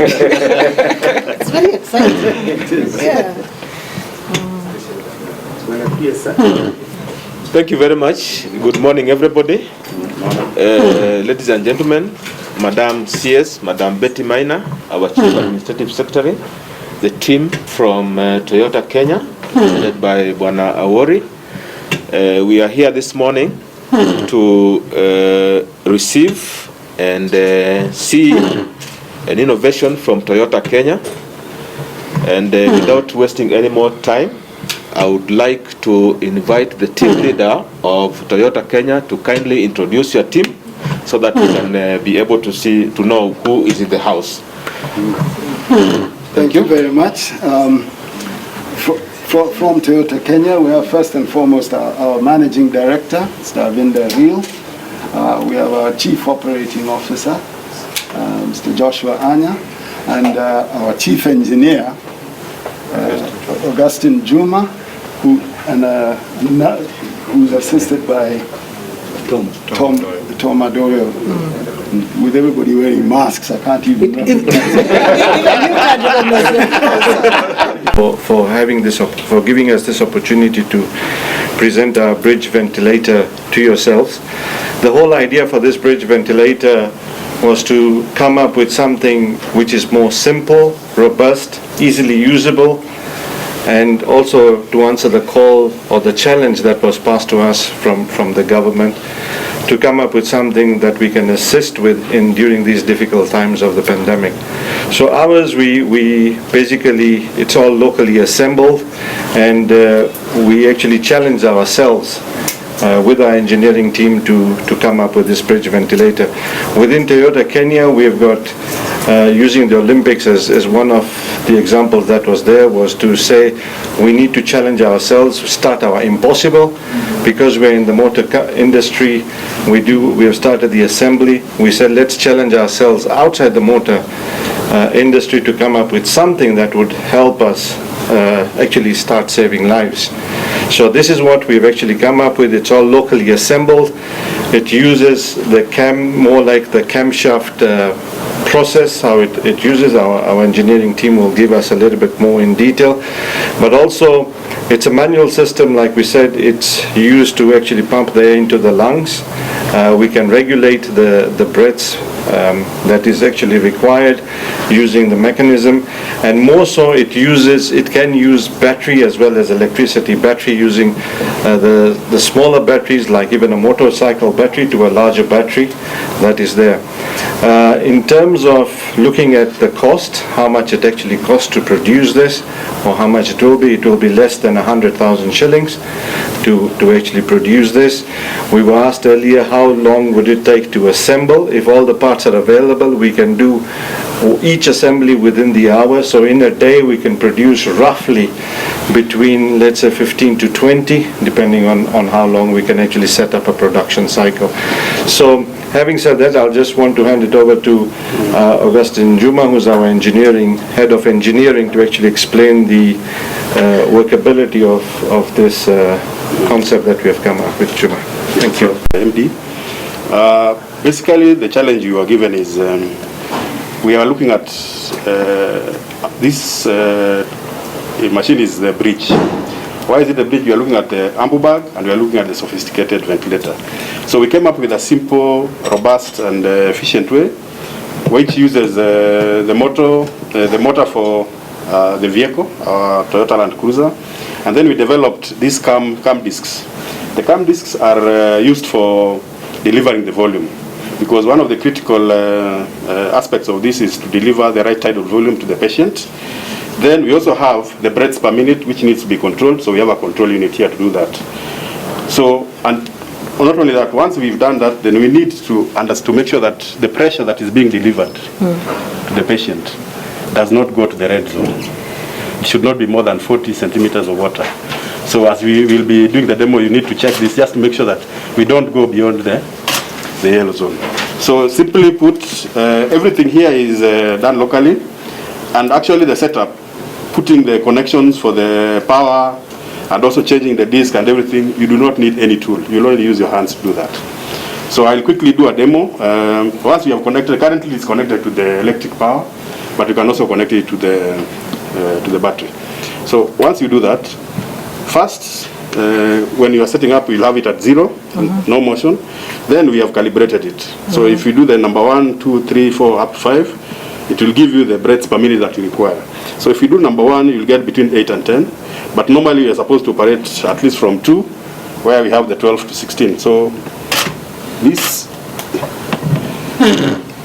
It's very exciting. It is. Yeah. Thank you very much. Good morning, everybody. Ladies and gentlemen, Madam CS, Madam Betty Maina, our Chief Administrative Secretary, the team from Toyota Kenya, led by Bwana Awori. We are here this morning to receive and see an innovation from Toyota Kenya. And without wasting any more time, I would like to invite the team leader of Toyota Kenya to kindly introduce your team so that we can be able to know who is in the house. Thank you very much. From Toyota Kenya, we have first and foremost our Managing Director, Mr. Vinda Reel. We have our Chief Operating Officer, Mr. Joshua Anya, and our Chief Engineer, Augustine Juma, who's assisted by Tom Adorio, with everybody wearing masks. I can't even remember. For giving us this opportunity to present our bridge ventilator to yourselves. The whole idea for this bridge ventilator was to come up with something which is more simple, robust, easily usable, and also to answer the call or the challenge that was passed to us from the government to come up with something that we can assist with during these difficult times of the pandemic. So ours, we basically, it's all locally assembled, and we actually challenge ourselves with our engineering team to come up with this bridge ventilator. Within Toyota Kenya, we've got, using the Olympics as one of the examples that was there, was to say we need to challenge ourselves, start our impossible, because we're in the motor industry, we have started the assembly. We said let's challenge ourselves outside the motor industry to come up with something that would help us actually start saving lives. So this is what we've actually come up with. It's all locally assembled. It uses the more like the camshaft process, how it uses. Our engineering team will give us a little bit more in detail. But also, it's a manual system, like we said. It's used to actually pump the air into the lungs. We can regulate the breaths that is actually required using the mechanism, and more so it can use battery as well as electricity. Battery using the smaller batteries, like even a motorcycle battery, to a larger battery that is there. In terms of looking at the cost, how much it actually costs to produce this, or how much it will be less than 100,000 shillings to actually produce this. We were asked earlier how long would it take to assemble. If all the parts are available, we can do each assembly within the hour. So in a day we can produce roughly between, let's say, 15 to 20, depending on how long we can actually set up a production cycle. So having said that, I'll just want to hand it over to Augustine Juma, who's our head of engineering, to actually explain the workability of this concept that we have come up with. Juma. Thank you. MD. Basically, the challenge you are given is we are looking at this machine is the bridge. Why is it the bridge? We are looking at the ambu bag, and we are looking at the sophisticated ventilator. So we came up with a simple, robust, and efficient way, which uses the motor for the vehicle, our Toyota Land Cruiser, and then we developed these cam discs. The cam discs are used for delivering the volume, because one of the critical aspects of this is to deliver the right tidal volume to the patient. Then we also have the breaths per minute, which needs to be controlled, so we have a control unit here to do that. So, and not only that, once we've done that, then we need to make sure that the pressure that is being delivered to the patient does not go to the red zone. It should not be more than 40 centimeters of water. So as we will be doing the demo, you need to check this just to make sure that we don't go beyond the yellow zone. So simply put, everything here is done locally, and actually the setup, putting the connections for the power and also changing the disk and everything, you do not need any tool. You'll only use your hands to do that. So I'll quickly do a demo. Once we have connected, currently it's connected to the electric power, but you can also connect it to the battery. So once you do that, first, when you are setting up, you'll have it at 0, no motion. Then we have calibrated it. So if you do the number 1, 2, 3, 4, up to 5, it will give you the breaths per minute that you require. So if you do number 1, you'll get between 8 and 10. But normally you're supposed to operate at least from 2, where we have the 12 to 16. So this,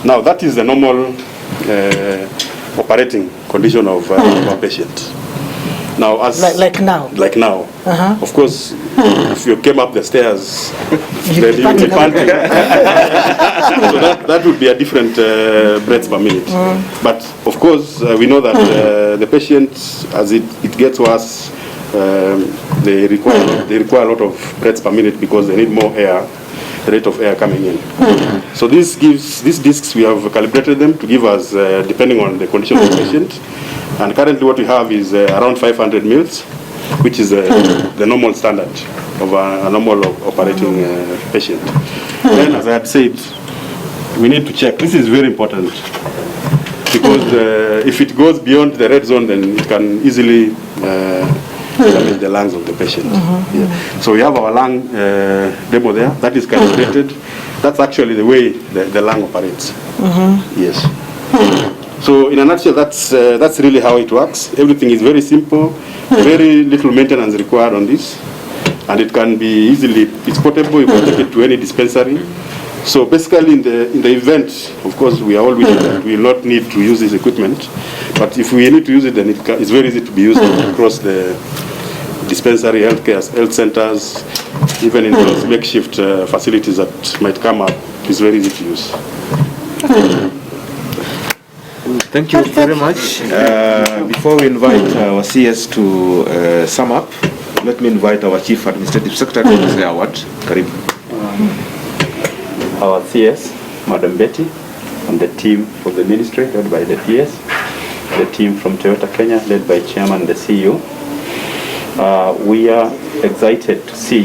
now that is the normal operating condition of a patient. Now, as like now. Like now. Of course, if you came up the stairs, then you would be panting. So that would be a different breaths per minute. But of course, we know that the patient, as it gets worse, they require a lot of breaths per minute because they need more air, the rate of air coming in. So these discs, we have calibrated them to give us, depending on the condition of the patient. And currently what we have is around 500 mils, which is the normal standard of a normal operating patient. Then, as I had said, we need to check. This is very important because if it goes beyond the red zone, then it can easily damage the lungs of the patient. Yeah. So we have our lung demo there. That is calibrated. That's actually the way the lung operates. Yes. So in a nutshell, that's really how it works. Everything is very simple, very little maintenance required on this, and it can be easily, it's portable, you can take it to any dispensary. So basically in the event, of course, we are all wishing that we will not need to use this equipment, but if we need to use it, then it's very easy to be used across the dispensary, health centers, even in those makeshift facilities that might come up. It's very easy to use. Thank you very much. Before we invite our CS to sum up, let me invite our Chief Administrative Secretary to say a word. Karibu. Our CS, Madam Betty, and the team of the ministry led by the PS, the team from Toyota Kenya led by Chairman and the CEO. We are excited to see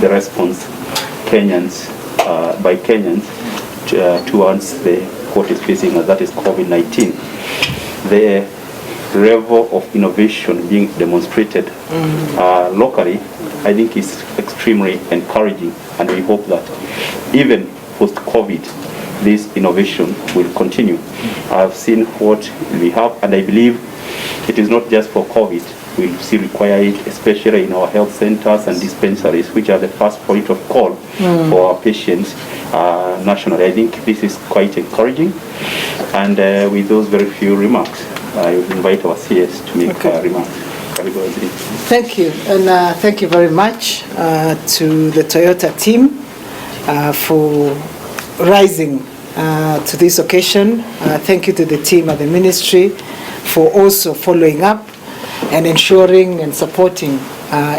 the response by Kenyans towards what is facing us, that is COVID-19. The level of innovation being demonstrated locally, I think is extremely encouraging, and we hope that even post-COVID, this innovation will continue. I've seen what we have, and I believe it is not just for COVID. We still require it, especially in our health centers and dispensaries, which are the first point of call for our patients nationally. I think this is quite encouraging. And with those very few remarks, I will invite our CS to make remarks. Thank you, and thank you very much to the Toyota team for rising to this occasion. Thank you to the team at the ministry for also following up and ensuring and supporting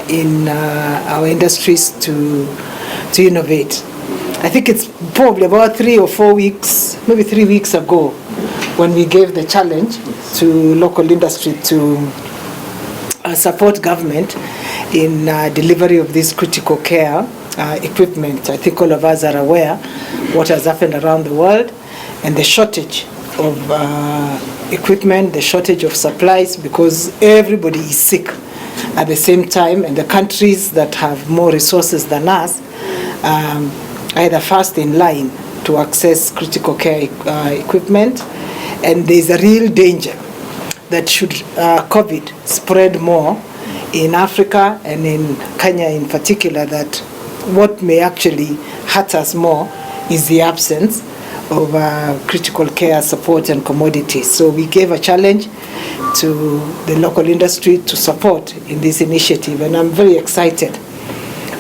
in our industries to innovate. I think it's probably about 3 or 4 weeks, maybe 3 weeks ago, when we gave the challenge to local industry to support government in delivery of this critical care equipment. I think all of us are aware what has happened around the world and the shortage of equipment, the shortage of supplies, because everybody is sick at the same time, and the countries that have more resources than us either first in line to access critical care equipment, and there's a real danger that should COVID spread more in Africa and in Kenya in particular, that what may actually hurt us more is the absence of critical care support and commodities. So we gave a challenge to the local industry to support in this initiative, and I'm very excited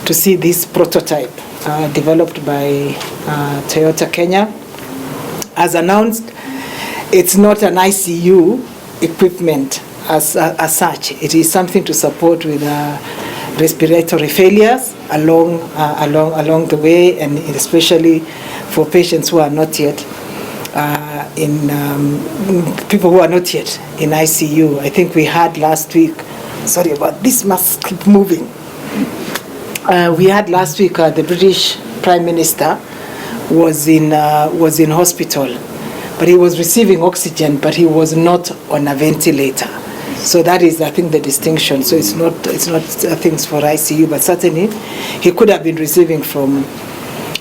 to see this prototype developed by Toyota Kenya. As announced, it's not an ICU equipment as such. It is something to support with respiratory failures along the way, and especially for patients who are not yet people who are not yet in ICU. I think we had last week, sorry about this, must keep moving. We had last week the British Prime Minister was in hospital but he was receiving oxygen, but he was not on a ventilator. So that is, I think, the distinction. So it's not things for ICU, but certainly he could have been receiving from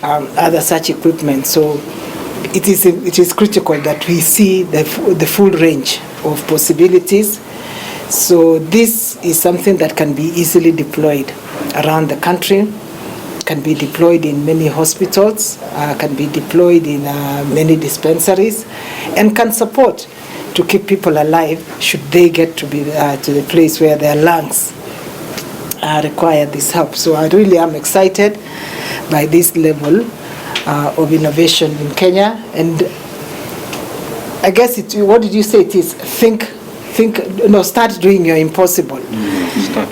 other such equipment. So it is critical that we see the full range of possibilities. So this is something that can be easily deployed around the country, can be deployed in many hospitals, can be deployed in many dispensaries, and can support to keep people alive should they get to be to the place where their lungs require this help. So I really am excited by this level of innovation in Kenya. And I guess what did you say it is? Start doing your impossible.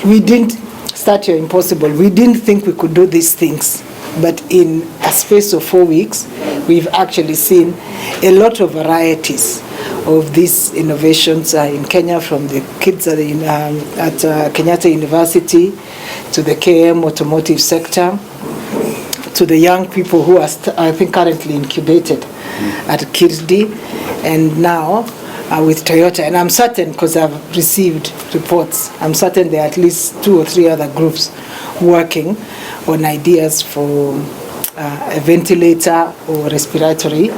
We didn't start your impossible. We didn't think we could do these things. But in a space of 4 weeks, we've actually seen a lot of varieties of these innovations in Kenya, from the kids at Kenyatta University to the KM automotive sector, to the young people who are, I think, currently incubated at Kirdi, and now with Toyota. And I'm certain, because I've received reports, I'm certain there are at least 2 or 3 other groups working on ideas for a ventilator or respiratory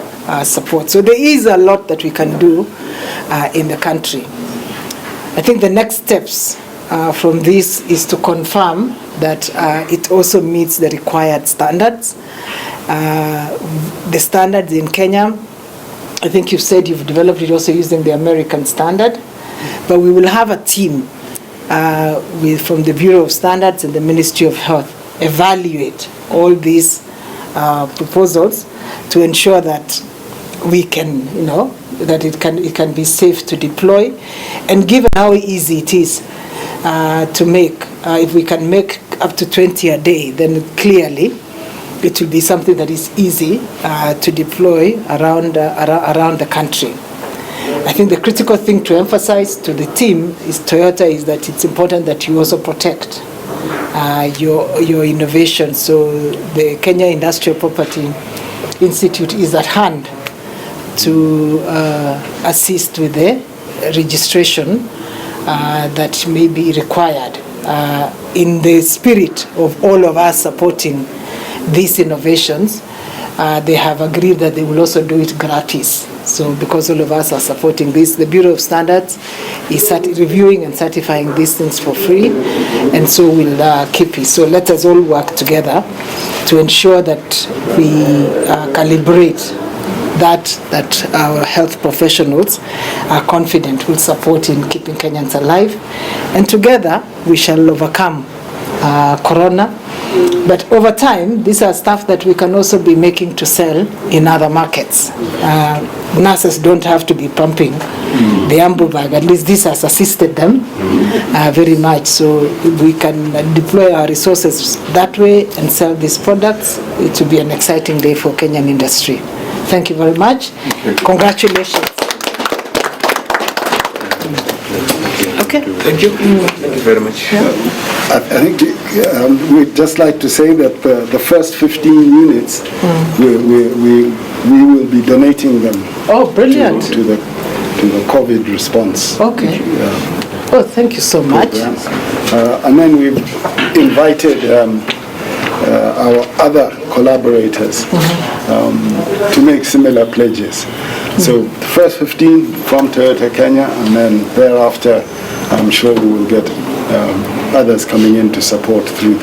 support. So there is a lot that we can do in the country. I think the next steps from this is to confirm that it also meets the required standards. The standards in Kenya, I think you've said you've developed it also using the American standard, but we will have a team from the Bureau of Standards and the Ministry of Health evaluate all these proposals to ensure that we can, that it can be safe to deploy. And given how easy it is to make, if we can make up to 20 a day, then clearly it will be something that is easy to deploy around the country. I think the critical thing to emphasize to the team is Toyota is that it's important that you also protect your innovation. So the Kenya Industrial Property Institute is at hand to assist with the registration that may be required in the spirit of all of us supporting these innovations. They have agreed that they will also do it gratis. So because all of us are supporting this, the Bureau of Standards is reviewing and certifying these things for free, and so we'll keep it. So let us all work together to ensure that we calibrate that our health professionals are confident will support in keeping Kenyans alive. And together we shall overcome corona. But over time, these are stuff that we can also be making to sell in other markets. Nurses don't have to be pumping the ambu bag. At least this has assisted them very much. So we can deploy our resources that way and sell these products. It will be an exciting day for Kenyan industry. Thank you very much. Congratulations. Okay. Thank you. Thank you very much. Yeah. I think we'd just like to say that the first 15 units, we will be donating them. Oh, brilliant. To the COVID response. Okay. Oh, thank you so much. And then we've invited our other collaborators to make similar pledges. So the first 15 from Toyota Kenya, and then thereafter I'm sure we will get others coming in to support through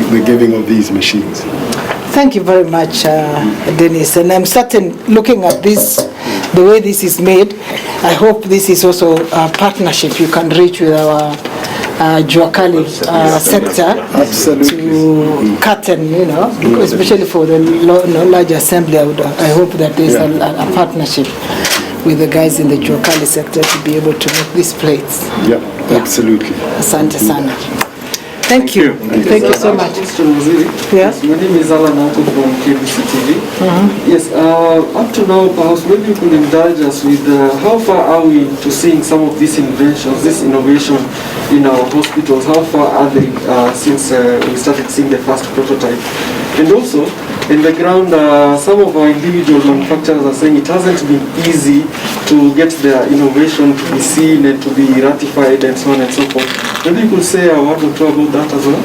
the giving of these machines. Thank you very much, Dennis. And I'm certain, looking at this, the way this is made, I hope this is also a partnership you can reach with our Juakali sector. Absolutely. To cut and, especially for the large assembly, I hope that there's a partnership with the guys in the Juakali sector to be able to make these plates. Yeah, absolutely. Asante sana. Thank you. Thank you so much. Mr. Waziri, yes. My name is Alan Auko from KBC TV. Yes, up to now, perhaps maybe you could indulge us with how far are we to seeing some of these inventions, this innovation in our hospitals? How far are they since we started seeing the first prototype? And also, in the ground, some of our individual manufacturers are saying it hasn't been easy to get their innovation to be seen and to be ratified and so on and so forth. Maybe you could say a word or two about that as well?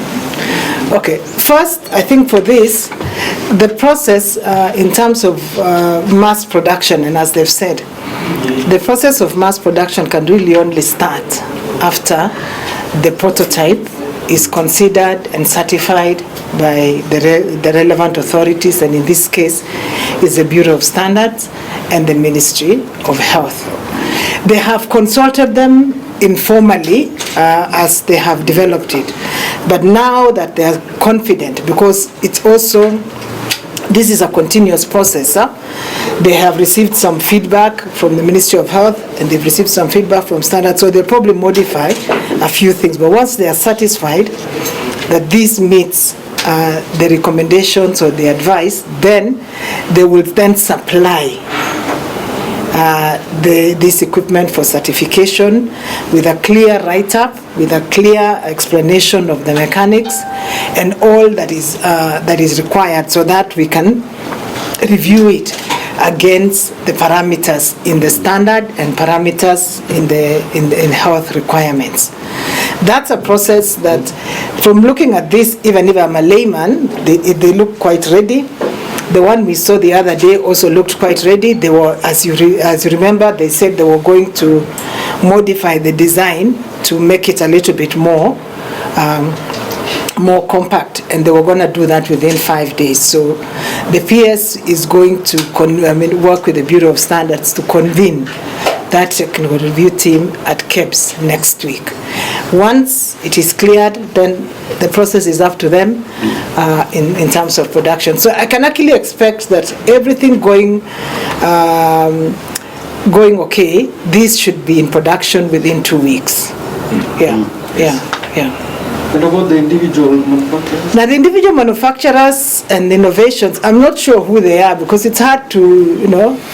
Okay, first, I think for this, the process in terms of mass production, and as they've said, the process of mass production can really only start after the prototype is considered and certified by the relevant authorities, and in this case is the Bureau of Standards and the Ministry of Health. They have consulted them informally as they have developed it, but now that they are confident, because it's also, this is a continuous process. They have received some feedback from the Ministry of Health and they've received some feedback from Standards, so they'll probably modify a few things. But once they are satisfied that this meets the recommendations or the advice, then they will then supply this equipment for certification with a clear write-up, with a clear explanation of the mechanics and all that is required, so that we can review it against the parameters in the standard and parameters in health requirements. That's a process that, from looking at this, even if I'm a layman, they look quite ready. The one we saw the other day also looked quite ready. They were, as you remember, they said they were going to modify the design to make it a little bit more compact, and they were going to do that within 5 days. So the PS is going to work with the Bureau of Standards to convene that technical review team at KEBS next week. Once it is cleared, then the process is up to them in terms of production. So I can actually expect that everything going okay, this should be in production within 2 weeks. Yeah. And about the individual manufacturers? Now, the individual manufacturers and innovations, I'm not sure who they are, because it's hard to,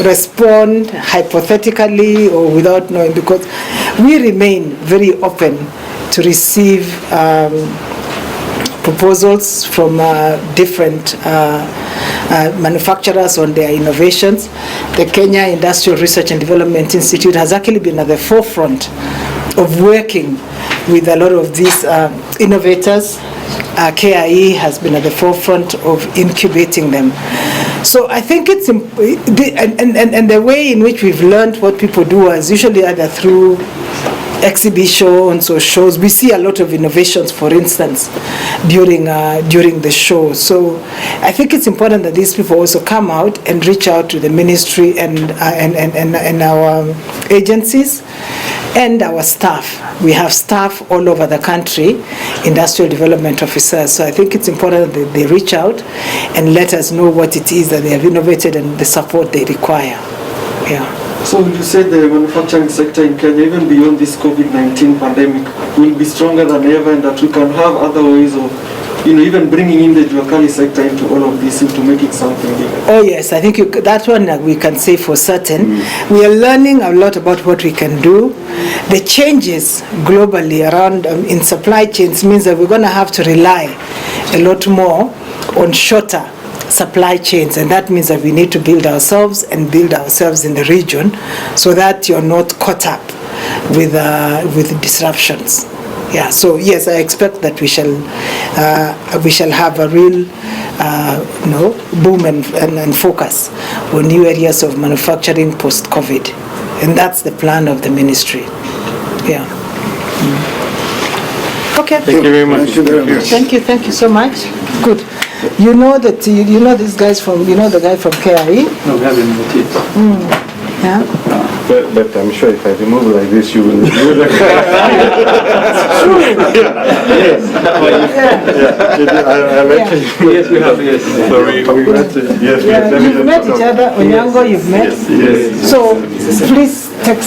respond hypothetically or without knowing, because we remain very open to receive proposals from different manufacturers on their innovations. The Kenya Industrial Research and Development Institute has actually been at the forefront of working with a lot of these innovators. KIE has been at the forefront of incubating them. So I think it's, and the way in which we've learned what people do is usually either through exhibitions or shows. We see a lot of innovations, for instance, during the show. So I think it's important that these people also come out and reach out to the ministry and our agencies and our staff. We have staff all over the country, industrial development officers. So I think it's important that they reach out and let us know what it is that they have innovated and the support they require. Yeah. So would you say the manufacturing sector in Kenya, even beyond this COVID-19 pandemic, will be stronger than ever, and that we can have other ways of, even bringing in the Juakali sector into all of this, into making something bigger? Oh yes, I think that one we can say for certain. We are learning a lot about what we can do. The changes globally around in supply chains means that we're going to have to rely a lot more on shorter supply chains, and that means that we need to build ourselves and build ourselves in the region so that you're not caught up with disruptions. Yeah, so yes, I expect that we shall have a real boom and focus on new areas of manufacturing post-COVID, and that's the plan of the ministry. Yeah. Okay. Thank you very much. Thank you so much. Good. You know that these guys from the guy from KIE? No, we haven't met yet. Yeah. But I'm sure if I remove like this, you will do the Yes, we have. Yes. So we met. Yes, You've met each other. Onyango, you've met. Yes. So please text